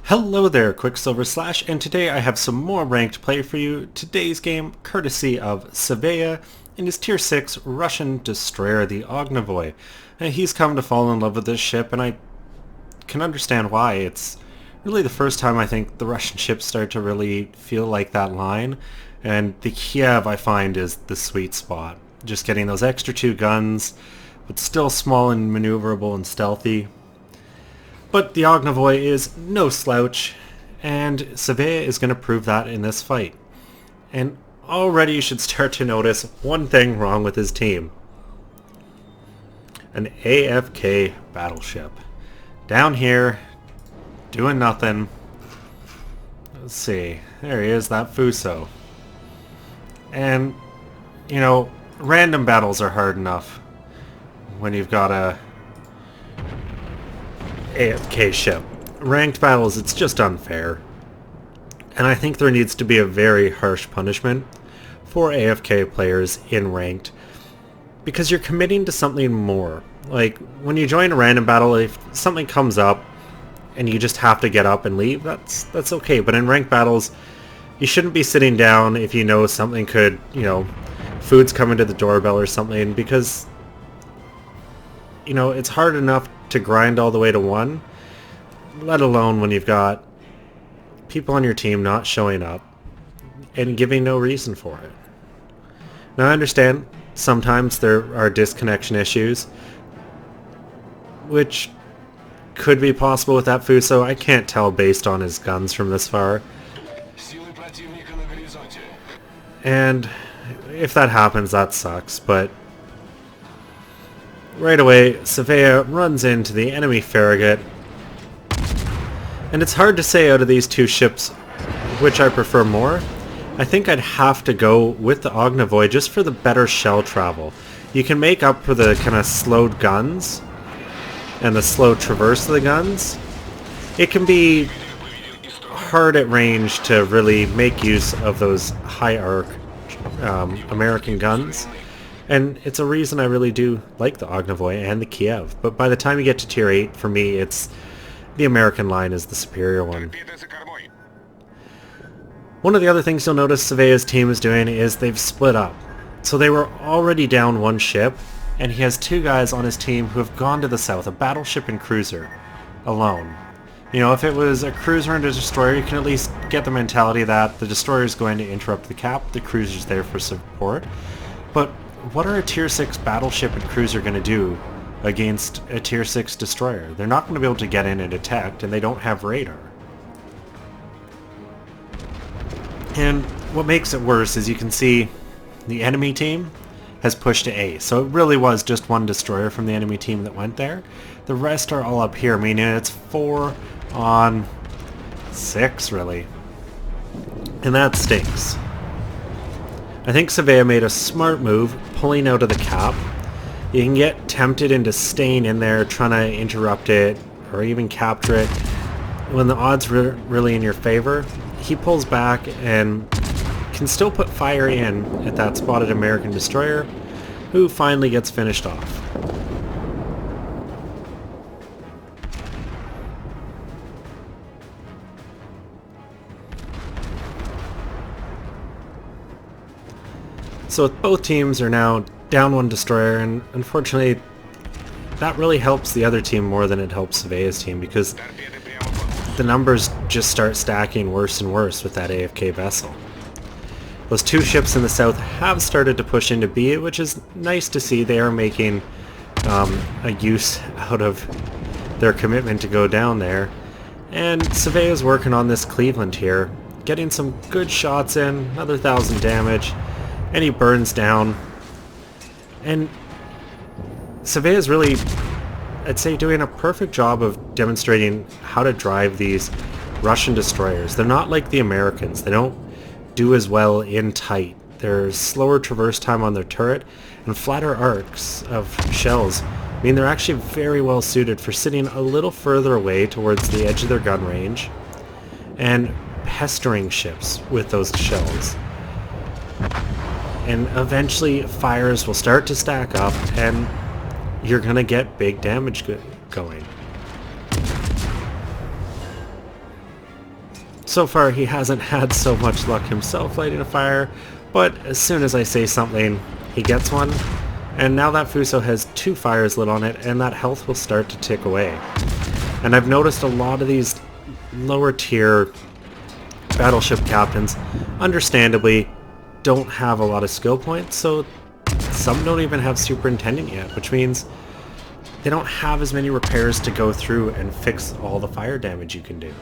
Hello there, Qckslvrslash, and today I have some more ranked play for you. Today's game, courtesy of Savea and his Tier 6 Russian destroyer, the Ognavoy. He's come to fall in love with this ship, and I can understand why. It's really the first time I think the Russian ships start to really feel like that line, and the Kiev, I find, is the sweet spot. Just getting those extra two guns, but still small and maneuverable and stealthy. But the Ognavoy is no slouch, and Savea is going to prove that in this fight. And already you should start to notice one thing wrong with his team. An AFK battleship. Down here, doing nothing. Let's see, there he is, that Fuso. And, you know, random battles are hard enough when you've got a AFK ship. Ranked battles, it's just unfair. And I think there needs to be a very harsh punishment for AFK players in ranked, because you're committing to something more. Like, when you join a random battle, if something comes up and you just have to get up and leave, that's okay. But in ranked battles, you shouldn't be sitting down if you know something could, you know, food's coming to the doorbell or something, because, you know, it's hard enough to grind all the way to 1, let alone when you've got people on your team not showing up and giving no reason for it. Now I understand sometimes there are disconnection issues, which could be possible with that Fuso. I can't tell based on his guns from this far. And if that happens, that sucks, but right away, Savea runs into the enemy Farragut, and it's hard to say out of these two ships which I prefer more. I think I'd have to go with the Ognavoy just for the better shell travel. You can make up for the kind of slowed guns and the slow traverse of the guns. It can be hard at range to really make use of those high arc American guns. And it's a reason I really do like the Ognavoy and the Kiev. But by the time you get to Tier 8, for me, it's the American line is the superior one. One of the other things you'll notice Savea's team is doing is they've split up. So they were already down one ship, and he has two guys on his team who have gone to the south, a battleship and cruiser, alone. You know, if it was a cruiser and a destroyer, you can at least get the mentality that the destroyer is going to interrupt the cap, the cruiser's there for support. But what are a Tier 6 battleship and cruiser going to do against a Tier 6 destroyer? They're not going to be able to get in and attack, and they don't have radar. And what makes it worse is you can see the enemy team has pushed to A. So it really was just one destroyer from the enemy team that went there. The rest are all up here, meaning it's 4 on 6, really. And that stinks. I think Savea made a smart move, pulling out of the cap. You can get tempted into staying in there, trying to interrupt it, or even capture it. When the odds are really in your favor, he pulls back and can still put fire in at that spotted American destroyer, who finally gets finished off. So both teams are now down one destroyer, and unfortunately that really helps the other team more than it helps Savea's team, because the numbers just start stacking worse and worse with that AFK vessel. Those two ships in the south have started to push into B, which is nice to see. They are making a use out of their commitment to go down there. And Savea's working on this Cleveland here, getting some good shots in, another 1,000 damage, and he burns down. And Savea's really, I'd say, doing a perfect job of demonstrating how to drive these Russian destroyers. They're not like the Americans. They don't do as well in tight. There's slower traverse time on their turret, and flatter arcs of shells mean they're actually very well suited for sitting a little further away towards the edge of their gun range and pestering ships with those shells. And eventually fires will start to stack up, and you're gonna get big damage going. So far he hasn't had so much luck himself lighting a fire, but as soon as I say something, he gets one. And now that Fuso has 2 fires lit on it, and that health will start to tick away. And I've noticed a lot of these lower tier battleship captains, understandably, don't have a lot of skill points, so some don't even have superintendent yet, which means they don't have as many repairs to go through and fix all the fire damage you can do.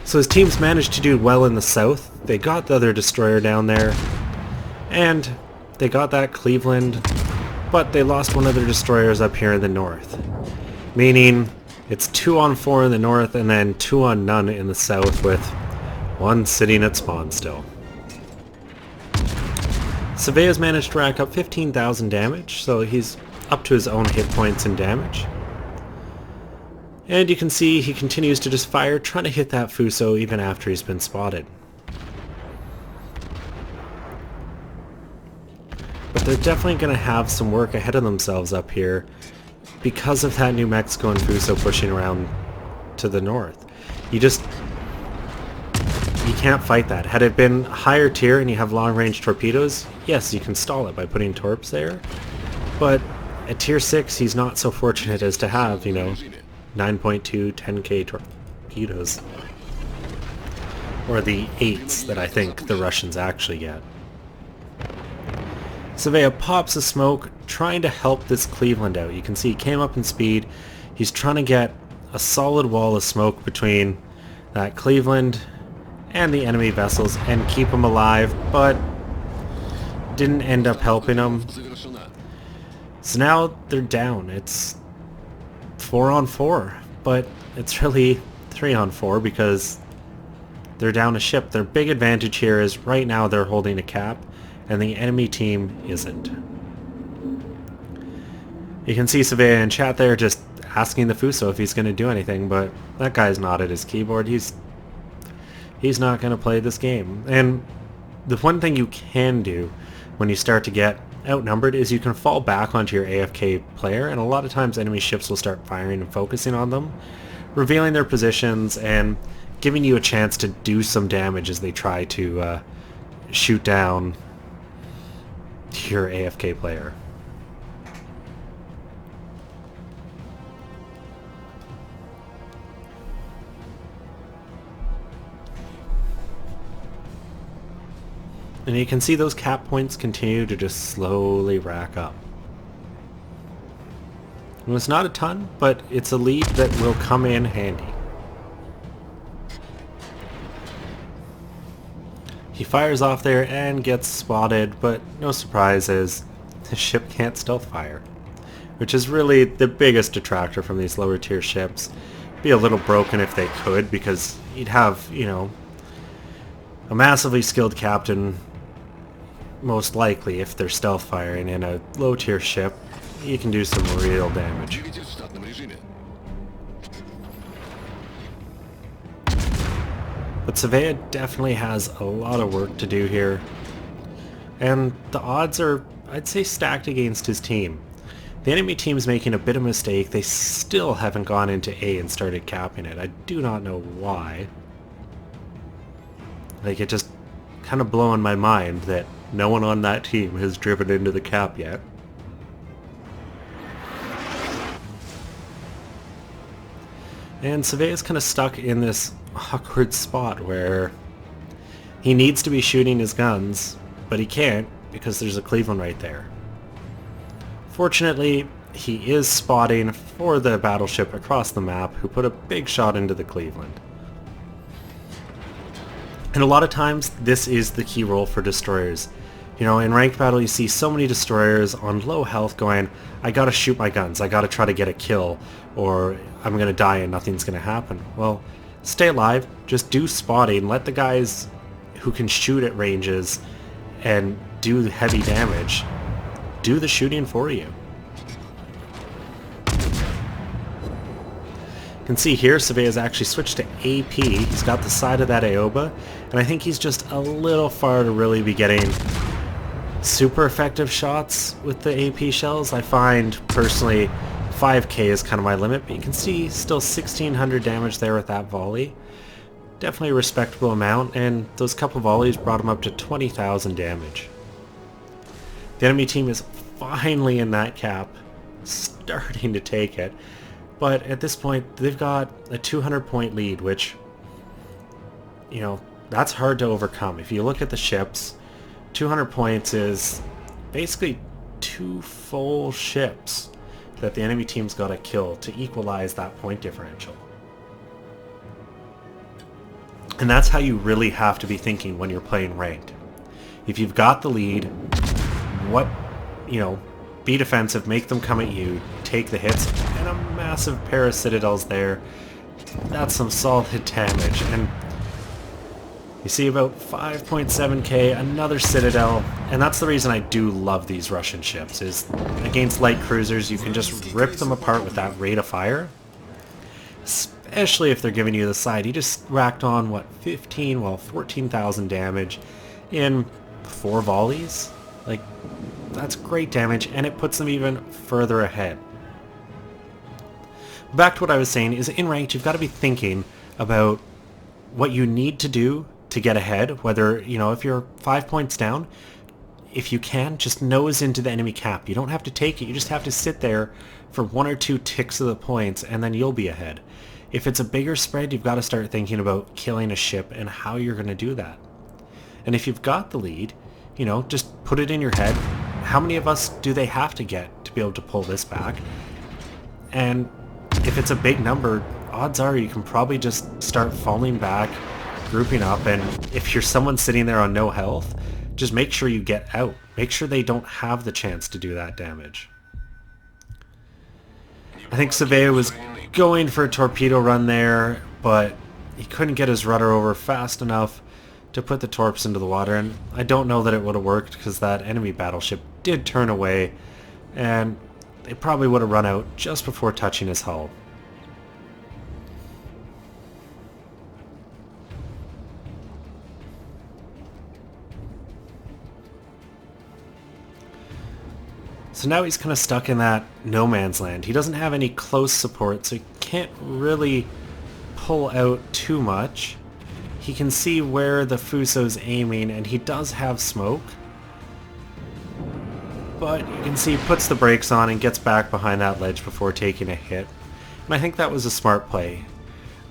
So his teams managed to do well in the south. They got the other destroyer down there, and they got that Cleveland, but they lost one of their destroyers up here in the north. Meaning it's 2 on 4 in the north and then 2 on none in the south, with 1 sitting at spawn still. Surveyor's managed to rack up 15,000 damage, so he's up to his own hit points and damage. And you can see he continues to just fire, trying to hit that Fuso even after he's been spotted. But they're definitely going to have some work ahead of themselves up here because of that New Mexico and Fuso pushing around to the north. You can't fight that. Had it been higher tier and you have long-range torpedoes, yes, you can stall it by putting torps there. But at tier 6, he's not so fortunate as to have, 9.2, 10k torpedoes. Or the 8s that I think the Russians actually get. Surveyor pops a smoke, trying to help this Cleveland out. You can see he came up in speed. He's trying to get a solid wall of smoke between that Cleveland and the enemy vessels and keep them alive, but didn't end up helping them. So now they're down. It's 4 on 4, but it's really 3 on 4 because they're down a ship. Their big advantage here is right now they're holding a cap, and the enemy team isn't. You can see Surveyor in chat there just asking the Fuso if he's going to do anything, but that guy's not at his keyboard. He's not going to play this game. And the one thing you can do when you start to get outnumbered is you can fall back onto your AFK player, and a lot of times enemy ships will start firing and focusing on them, revealing their positions and giving you a chance to do some damage as they try to shoot down your AFK player. And you can see those cap points continue to just slowly rack up. And it's not a ton, but it's a lead that will come in handy. He fires off there and gets spotted, but no surprises, the ship can't stealth fire, which is really the biggest detractor from these lower tier ships. Be a little broken if they could, because you'd have, a massively skilled captain, most likely, if they're stealth firing in a low tier ship. You can do some real damage. But Surveyor definitely has a lot of work to do here. And the odds are, I'd say, stacked against his team. The enemy team's making a bit of a mistake. They still haven't gone into A and started capping it. I do not know why. It just kind of blowing my mind that no one on that team has driven into the cap yet. And Surveyor's kind of stuck in this awkward spot where he needs to be shooting his guns, but he can't because there's a Cleveland right there. Fortunately, he is spotting for the battleship across the map who put a big shot into the Cleveland. And a lot of times this is the key role for destroyers. In ranked battle you see so many destroyers on low health going, I gotta shoot my guns, I gotta try to get a kill, or I'm gonna die and nothing's gonna happen. Well, stay alive, just do spotting, let the guys who can shoot at ranges and do heavy damage do the shooting for you. You can see here Surveyor's actually switched to AP. He's got the side of that Aoba, and I think he's just a little far to really be getting super effective shots with the AP shells. I find personally 5k is kind of my limit, but you can see still 1600 damage there with that volley. Definitely a respectable amount, and those couple volleys brought him up to 20,000 damage. The enemy team is finally in that cap, starting to take it, but at this point they've got a 200 point lead, which, you know, that's hard to overcome. If you look at the ships, 200 points is basically 2 full ships that the enemy team's got to kill to equalize that point differential. And that's how you really have to be thinking when you're playing ranked. If you've got the lead, be defensive, make them come at you, take the hits, and a massive pair of citadels there. That's some solid damage. And you see about 5.7k, another citadel, and that's the reason I do love these Russian ships, is against light cruisers you can just rip them apart with that rate of fire. Especially if they're giving you the side. He just racked on, 14,000 damage in 4 volleys? Like, that's great damage, and it puts them even further ahead. Back to what I was saying, is in ranked you've got to be thinking about what you need to do to get ahead, whether, if you're 5 points down, if you can, just nose into the enemy cap. You don't have to take it, you just have to sit there for 1 or 2 ticks of the points, and then you'll be ahead. If it's a bigger spread, you've got to start thinking about killing a ship and how you're going to do that. And if you've got the lead, just put it in your head. How many of us do they have to get to be able to pull this back? And if it's a big number, odds are you can probably just start falling back, grouping up, and if you're someone sitting there on no health, just make sure you get out. Make sure they don't have the chance to do that damage. I think Savea was going for a torpedo run there, but he couldn't get his rudder over fast enough to put the torps into the water, and I don't know that it would have worked because that enemy battleship did turn away, and they probably would have run out just before touching his hull. So now he's kind of stuck in that no man's land. He doesn't have any close support, so he can't really pull out too much. He can see where the Fuso's aiming, and he does have smoke. But you can see he puts the brakes on and gets back behind that ledge before taking a hit. And I think that was a smart play.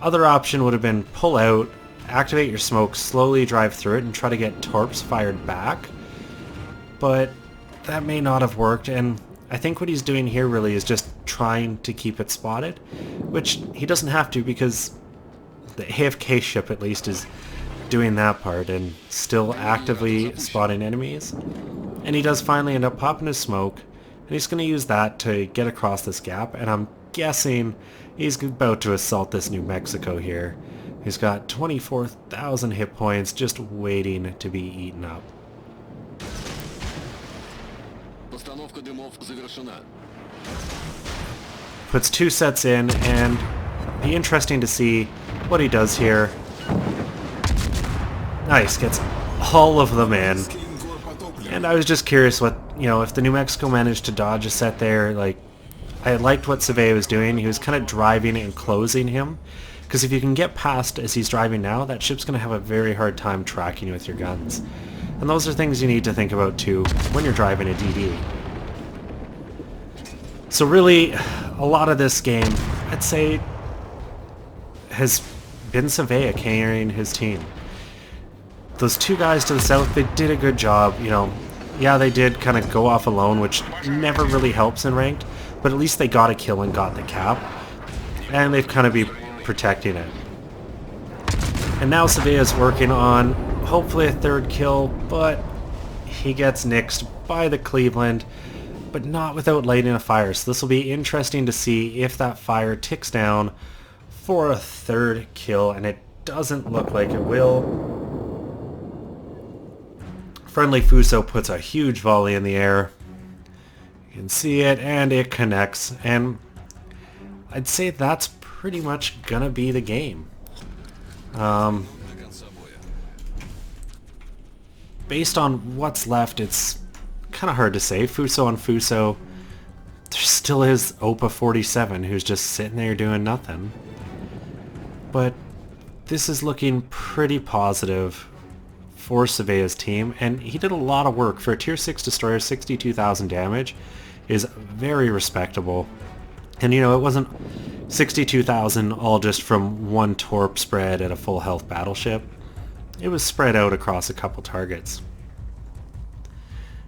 Other option would have been pull out, activate your smoke, slowly drive through it, and try to get torps fired back. But that may not have worked, and I think what he's doing here really is just trying to keep it spotted, which he doesn't have to because the AFK ship at least is doing that part and still actively spotting enemies. And he does finally end up popping his smoke, and he's going to use that to get across this gap, and I'm guessing he's about to assault this New Mexico here. He's got 24,000 hit points just waiting to be eaten up. Puts 2 sets in, and be interesting to see what he does here. Nice, gets all of them in. And I was just curious what, if the New Mexico managed to dodge a set there, like, I liked what Savea was doing. He was kind of driving and closing him. Because if you can get past as he's driving now, that ship's going to have a very hard time tracking you with your guns. And those are things you need to think about too when you're driving a DD. So really, a lot of this game, I'd say, has been Savea carrying his team. Those 2 guys to the south, they did a good job, Yeah, they did kind of go off alone, which never really helps in ranked, but at least they got a kill and got the cap. And they've kind of been protecting it. And now Savea's working on, hopefully, a 3rd kill, but he gets nixed by the Cleveland, but not without lighting a fire. So this will be interesting to see if that fire ticks down for a 3rd kill, and it doesn't look like it will. Friendly Fuso puts a huge volley in the air. You can see it, and it connects, and I'd say that's pretty much gonna be the game. Based on what's left, it's kind of hard to say. Fuso on Fuso there still is Opa 47 who's just sitting there doing nothing. But this is looking pretty positive for Surveya's team, and he did a lot of work. For a tier 6 destroyer, 62,000 damage is very respectable. And you know, it wasn't 62,000 all just from one torp spread at a full health battleship. It was spread out across a couple targets.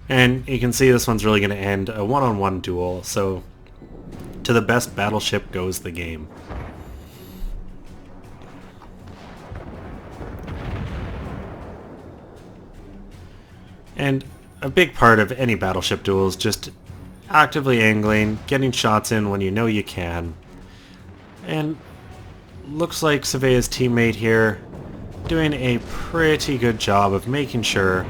And you can see this one's really going to end a one-on-one duel, so to the best battleship goes the game. And a big part of any battleship duel is just actively angling, getting shots in when you know you can. And looks like Surveya's teammate here doing a pretty good job of making sure,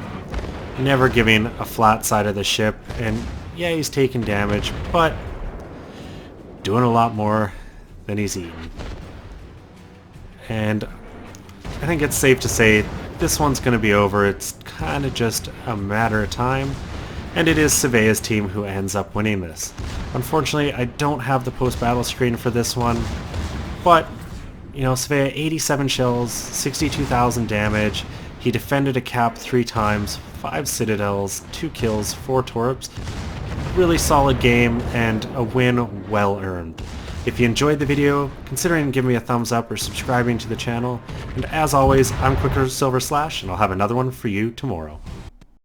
never giving a flat side of the ship. And yeah, he's taking damage, but doing a lot more than he's eating. And I think it's safe to say this one's going to be over. It's kind of just a matter of time, and it is Surveya's team who ends up winning this. Unfortunately, I don't have the post-battle screen for this one, but you know, Surveya 87 shells, 62,000 damage. He defended a cap 3 times, 5 citadels, 2 kills, 4 torps. Really solid game and a win well earned. If you enjoyed the video, consider giving me a thumbs up or subscribing to the channel. And as always, I'm Qckslvrslash, and I'll have another one for you tomorrow.